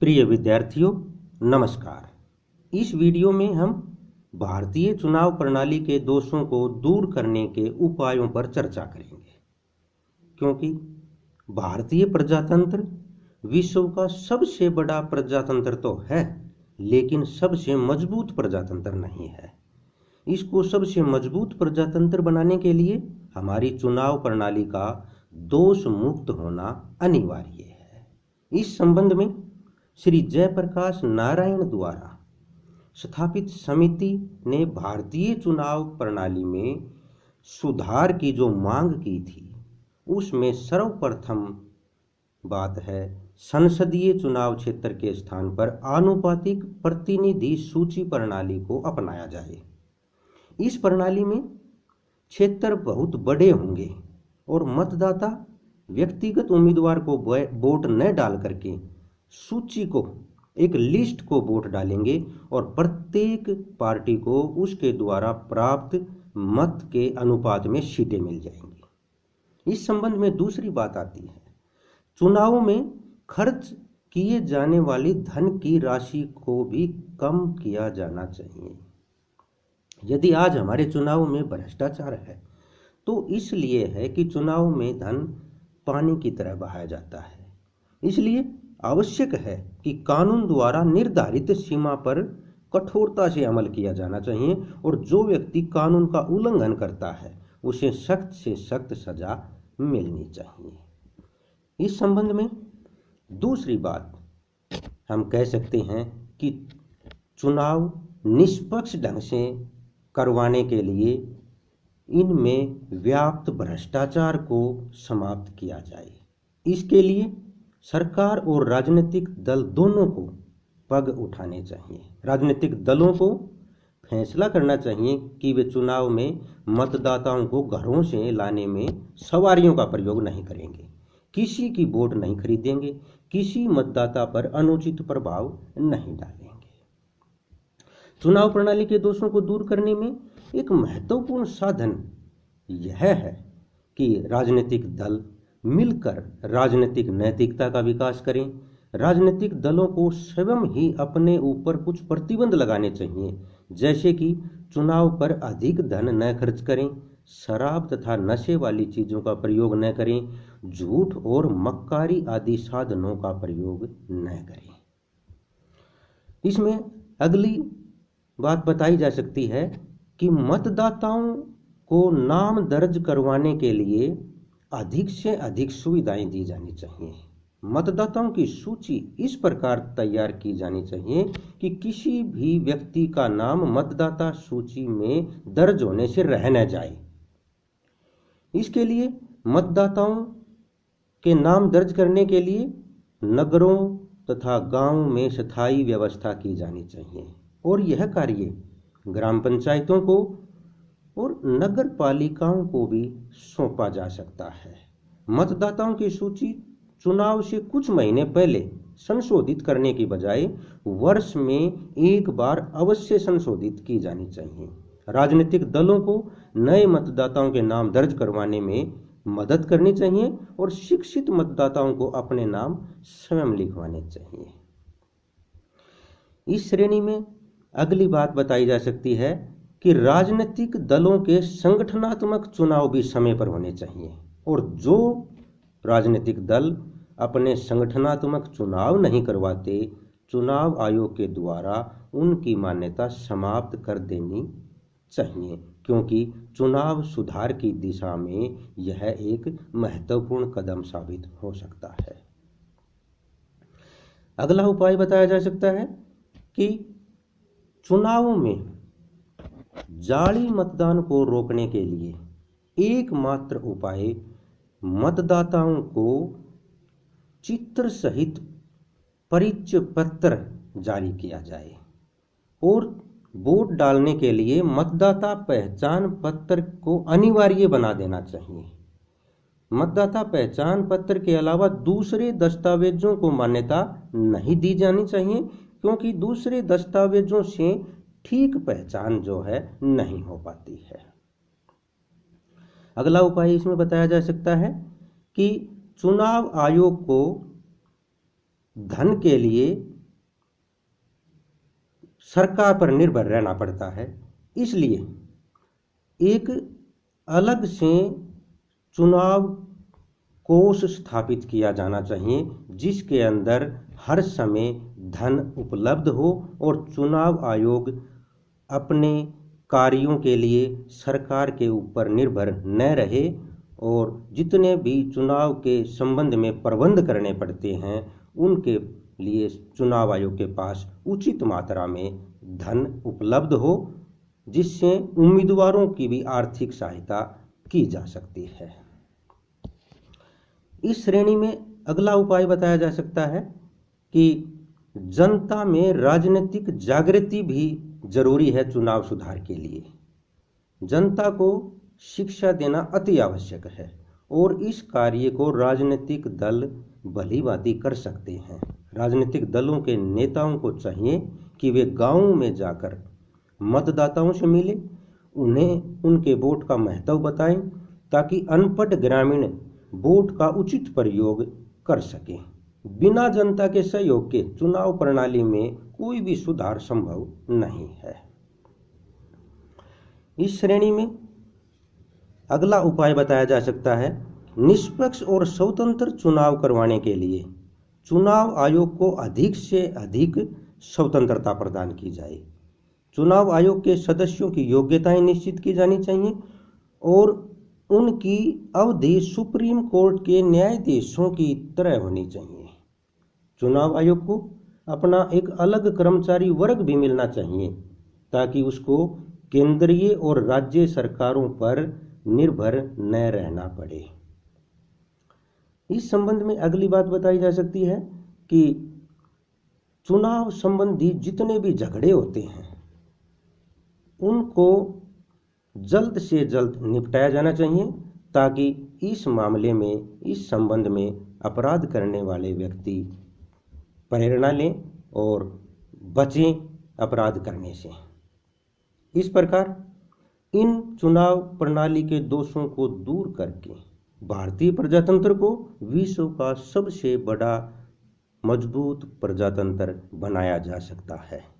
प्रिय विद्यार्थियों, नमस्कार। इस वीडियो में हम भारतीय चुनाव प्रणाली के दोषों को दूर करने के उपायों पर चर्चा करेंगे, क्योंकि भारतीय प्रजातंत्र विश्व का सबसे बड़ा प्रजातंत्र तो है, लेकिन सबसे मजबूत प्रजातंत्र नहीं है। इसको सबसे मजबूत प्रजातंत्र बनाने के लिए हमारी चुनाव प्रणाली का दोष मुक्त होना अनिवार्य है। इस संबंध में श्री जयप्रकाश नारायण द्वारा स्थापित समिति ने भारतीय चुनाव प्रणाली में सुधार की जो मांग की थी, उसमें सर्वप्रथम बात है संसदीय चुनाव क्षेत्र के स्थान पर आनुपातिक प्रतिनिधि सूची प्रणाली को अपनाया जाए। इस प्रणाली में क्षेत्र बहुत बड़े होंगे और मतदाता व्यक्तिगत उम्मीदवार को वोट न डाल करके सूची को, एक लिस्ट को वोट डालेंगे और प्रत्येक पार्टी को उसके द्वारा प्राप्त मत के अनुपात में सीटें मिल जाएंगी। इस संबंध में दूसरी बात आती है, चुनाव में खर्च किए जाने वाली धन की राशि को भी कम किया जाना चाहिए। यदि आज हमारे चुनाव में भ्रष्टाचार है तो इसलिए है कि चुनाव में धन पानी की तरह बहाया जाता है। इसलिए आवश्यक है कि कानून द्वारा निर्धारित सीमा पर कठोरता से अमल किया जाना चाहिए और जो व्यक्ति कानून का उल्लंघन करता है उसे सख्त से सख्त सजा मिलनी चाहिए। इस संबंध में दूसरी बात हम कह सकते हैं कि चुनाव निष्पक्ष ढंग से करवाने के लिए इनमें व्याप्त भ्रष्टाचार को समाप्त किया जाए। इसके लिए सरकार और राजनीतिक दल दोनों को पग उठाने चाहिए। राजनीतिक दलों को फैसला करना चाहिए कि वे चुनाव में मतदाताओं को घरों से लाने में सवारियों का प्रयोग नहीं करेंगे, किसी की वोट नहीं खरीदेंगे, किसी मतदाता पर अनुचित प्रभाव नहीं डालेंगे। चुनाव प्रणाली के दोषों को दूर करने में एक महत्वपूर्ण साधन यह है कि राजनीतिक दल मिलकर राजनीतिक नैतिकता का विकास करें। राजनीतिक दलों को स्वयं ही अपने ऊपर कुछ प्रतिबंध लगाने चाहिए, जैसे कि चुनाव पर अधिक धन न खर्च करें, शराब तथा नशे वाली चीज़ों का प्रयोग न करें, झूठ और मक्कारी आदि साधनों का प्रयोग न करें। इसमें अगली बात बताई जा सकती है कि मतदाताओं को नाम दर्ज करवाने के लिए अधिक से अधिक सुविधाएं दी जानी चाहिए। मतदाताओं की सूची इस प्रकार तैयार की जानी चाहिए कि किसी भी व्यक्ति का नाम मतदाता सूची में दर्ज होने से रह न जाए। इसके लिए मतदाताओं के नाम दर्ज करने के लिए नगरों तथा गांव में स्थायी व्यवस्था की जानी चाहिए और यह कार्य ग्राम पंचायतों को और नगर पालिकाओं को भी सौंपा जा सकता है। मतदाताओं की सूची चुनाव से कुछ महीने पहले संशोधित करने की बजाय वर्ष में एक बार अवश्य संशोधित की जानी चाहिए। राजनीतिक दलों को नए मतदाताओं के नाम दर्ज करवाने में मदद करनी चाहिए और शिक्षित मतदाताओं को अपने नाम स्वयं लिखवाने चाहिए। इस श्रेणी में अगली बात बताई जा सकती है कि राजनीतिक दलों के संगठनात्मक चुनाव भी समय पर होने चाहिए और जो राजनीतिक दल अपने संगठनात्मक चुनाव नहीं करवाते, चुनाव आयोग के द्वारा उनकी मान्यता समाप्त कर देनी चाहिए, क्योंकि चुनाव सुधार की दिशा में यह एक महत्वपूर्ण कदम साबित हो सकता है। अगला उपाय बताया जा सकता है कि चुनावों में जाली मतदान को रोकने के लिए एकमात्र उपाय मतदाताओं को चित्र सहित परिचय पत्र जारी किया जाए और वोट डालने के लिए मतदाता पहचान पत्र को अनिवार्य बना देना चाहिए। मतदाता पहचान पत्र के अलावा दूसरे दस्तावेजों को मान्यता नहीं दी जानी चाहिए, क्योंकि दूसरे दस्तावेजों से ठीक पहचान जो है नहीं हो पाती है। अगला उपाय इसमें बताया जा सकता है कि चुनाव आयोग को धन के लिए सरकार पर निर्भर रहना पड़ता है। इसलिए एक अलग से चुनाव कोष स्थापित किया जाना चाहिए, जिसके अंदर हर समय धन उपलब्ध हो और चुनाव आयोग अपने कार्यों के लिए सरकार के ऊपर निर्भर न रहे और जितने भी चुनाव के संबंध में प्रबंध करने पड़ते हैं उनके लिए चुनाव आयोग के पास उचित मात्रा में धन उपलब्ध हो, जिससे उम्मीदवारों की भी आर्थिक सहायता की जा सकती है। इस श्रेणी में अगला उपाय बताया जा सकता है कि जनता में राजनीतिक जागृति भी जरूरी है। चुनाव सुधार के लिए जनता को शिक्षा देना अति आवश्यक है और इस कार्य को राजनीतिक दल भलीभांति कर सकते हैं। राजनीतिक दलों के नेताओं को चाहिए कि वे गांवों में जाकर मतदाताओं से मिले, उन्हें उनके वोट का महत्व बताएं ताकि अनपढ़ ग्रामीण वोट का उचित प्रयोग कर सकें। बिना जनता के सहयोग के चुनाव प्रणाली में कोई भी सुधार संभव नहीं है। इस श्रेणी में अगला उपाय बताया जा सकता है निष्पक्ष और स्वतंत्र चुनाव करवाने के लिए चुनाव आयोग को अधिक से अधिक स्वतंत्रता प्रदान की जाए। चुनाव आयोग के सदस्यों की योग्यताएं निश्चित की जानी चाहिए और उनकी अवधि सुप्रीम कोर्ट के न्यायाधीशों की तरह होनी चाहिए। चुनाव आयोग को अपना एक अलग कर्मचारी वर्ग भी मिलना चाहिए ताकि उसको केंद्रीय और राज्य सरकारों पर निर्भर न रहना पड़े। इस संबंध में अगली बात बताई जा सकती है कि चुनाव संबंधी जितने भी झगड़े होते हैं उनको जल्द से जल्द निपटाया जाना चाहिए ताकि इस मामले में, इस संबंध में अपराध करने वाले व्यक्ति प्रेरणा लें और बचें अपराध करने से। इस प्रकार इन चुनाव प्रणाली के दोषों को दूर करके भारतीय प्रजातंत्र को विश्व का सबसे बड़ा मजबूत प्रजातंत्र बनाया जा सकता है।